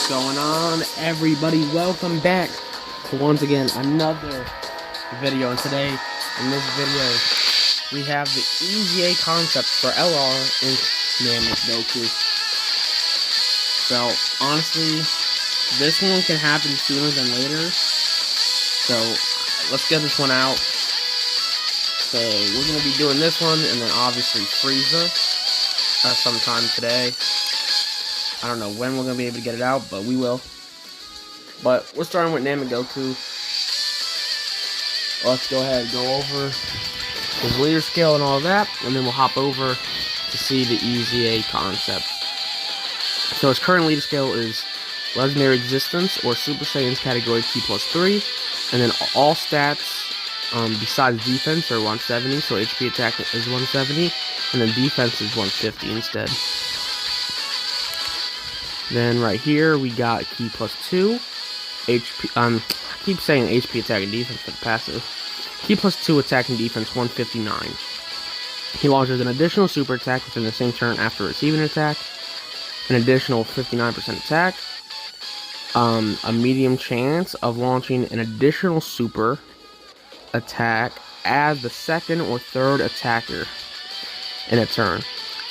What's going on, everybody? Welcome back to once again another video. And today, in this video, we have the EZA concept for LR in NAMEK GOKU. So honestly, this one can happen sooner than later. So let's get this one out. So we're gonna be doing this one, and then obviously Frieza sometime today. I don't know when we're going to be able to get it out, but we will. But we're starting with NAMEK GOKU. Let's go ahead and go over his leader skill and all that, and then we'll hop over to see the EZA concept. So his current leader skill is Legendary Existence, or Super Saiyan's category T+3, and then all stats besides defense are 170, so HP attack is 170, and then defense is 150 instead. Then right here we got key +2 HP. I keep saying HP attack and defense for the passive. Key +2 attack and defense 159. He launches an additional super attack within the same turn after receiving an attack. An additional 59% attack. A medium chance of launching an additional super attack as the second or third attacker in a turn.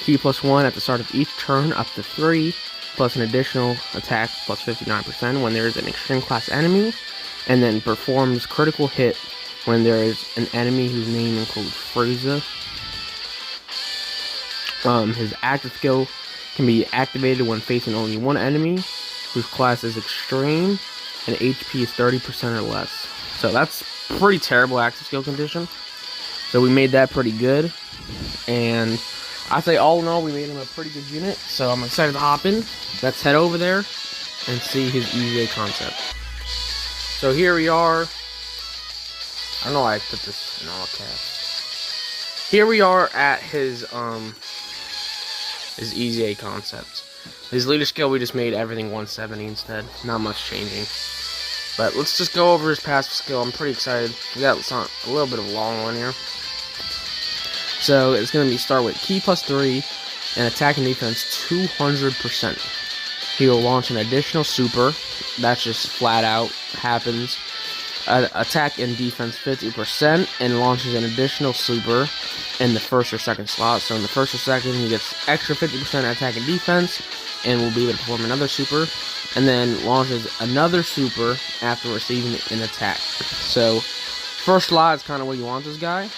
Key +1 at the start of each turn up to 3. Plus an additional attack plus 59% when there is an extreme class enemy, and then performs critical hit when there is an enemy whose name includes Frieza. His active skill can be activated when facing only one enemy whose class is extreme and HP is 30% or less. So that's pretty terrible active skill condition. So we made that pretty good, and I say all in all, we made him a pretty good unit, so I'm excited to hop in. Let's head over there and see his EZA concept. So here we are. I don't know why I put this in all caps. Here we are at his EZA concept. His leader skill, we just made everything 170 instead. Not much changing. But let's just go over his passive skill. I'm pretty excited. We got a little bit of a long one here. So it's going to start with key +3 and attack and defense 200%. He will launch an additional super. That's just flat out happens. Attack and defense 50% and launches an additional super in the first or second slot. So in the first or second, he gets extra 50% attack and defense and will be able to perform another super. And then launches another super after receiving an attack. So first slot is kind of where you want this guy.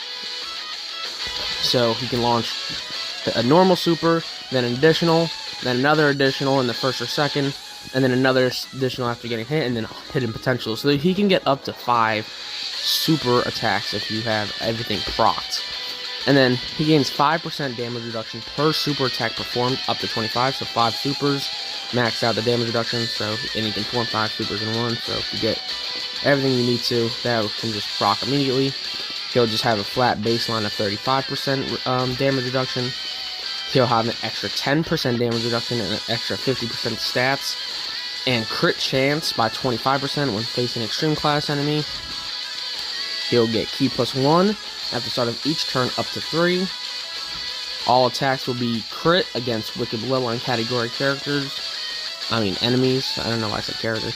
So he can launch a normal super, then an additional, then another additional in the first or second, and then another additional after getting hit, and then hidden potential. So he can get up to 5 super attacks if you have everything procced. And then he gains 5% damage reduction per super attack performed up to 25, so 5 supers max out the damage reduction. So, and he can perform 5 supers in one. So if you get everything you need to, that can just proc immediately. He'll just have a flat baseline of 35% damage reduction. He'll have an extra 10% damage reduction and an extra 50% stats. And crit chance by 25% when facing extreme class enemy. He'll get key +1 at the start of each turn up to 3. All attacks will be crit against Wicked Bloodline category enemies. I don't know why I said characters.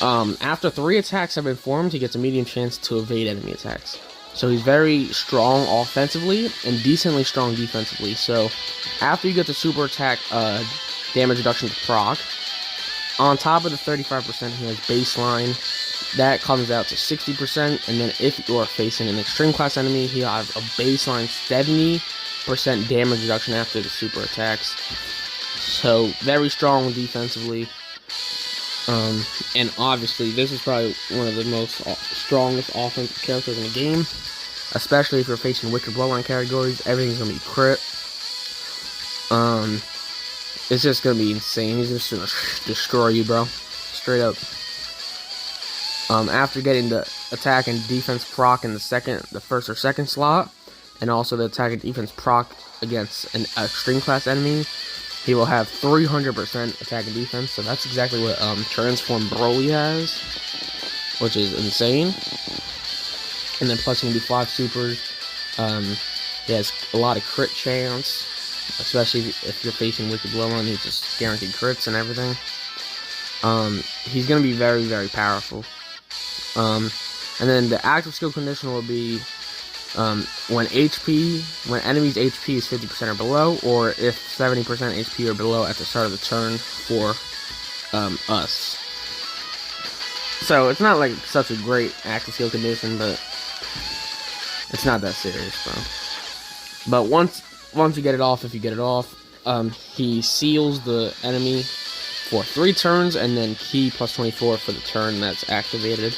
After 3 attacks have been formed, he gets a medium chance to evade enemy attacks. So he's very strong offensively and decently strong defensively. So after you get the super attack damage reduction to proc, on top of the 35% he has baseline, that comes out to 60%. And then if you are facing an extreme class enemy, he'll have a baseline 70% damage reduction after the super attacks. So very strong defensively. And obviously, this is probably one of the strongest offensive characters in the game, especially if you're facing Wicked Bloodline categories. Everything's gonna be crit. It's just gonna be insane. He's just gonna destroy you, bro. Straight up. After getting the attack and defense proc in the first or second slot, and also the attack and defense proc against an extreme class enemy, he will have 300% attack and defense, so that's exactly what Transform Broly has, which is insane. And then plus he can do 5 supers. He has a lot of crit chance, especially if you're facing Wicked Bloodline. He's just guaranteed crits and everything. he's going to be very, very powerful. And then the active skill condition will be when enemy's HP is 50% or below, or if 70% HP or below at the start of the turn for us. So it's not like such a great active skill condition, but it's not that serious, bro. But once you get it off, if you get it off, he seals the enemy for 3 turns, and then key plus 24 for the turn that's activated.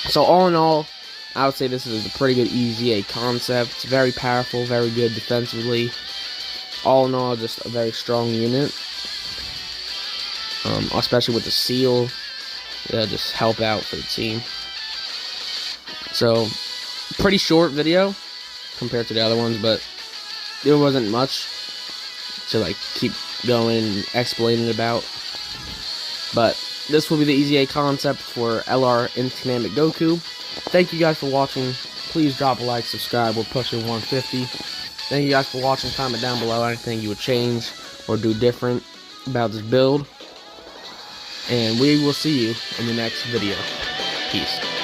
So all in all, I would say this is a pretty good EZA concept. It's very powerful, very good defensively. All in all, just a very strong unit. Especially with the seal, just help out for the team. So, pretty short video compared to the other ones, but there wasn't much to like keep going and explaining about. But this will be the EZA concept for LR INT NAMEK GOKU. Thank you guys for watching. Please drop a like, subscribe. We're pushing 150. Thank you guys for watching. Comment down below anything you would change or do different about this build. And we will see you in the next video. Peace.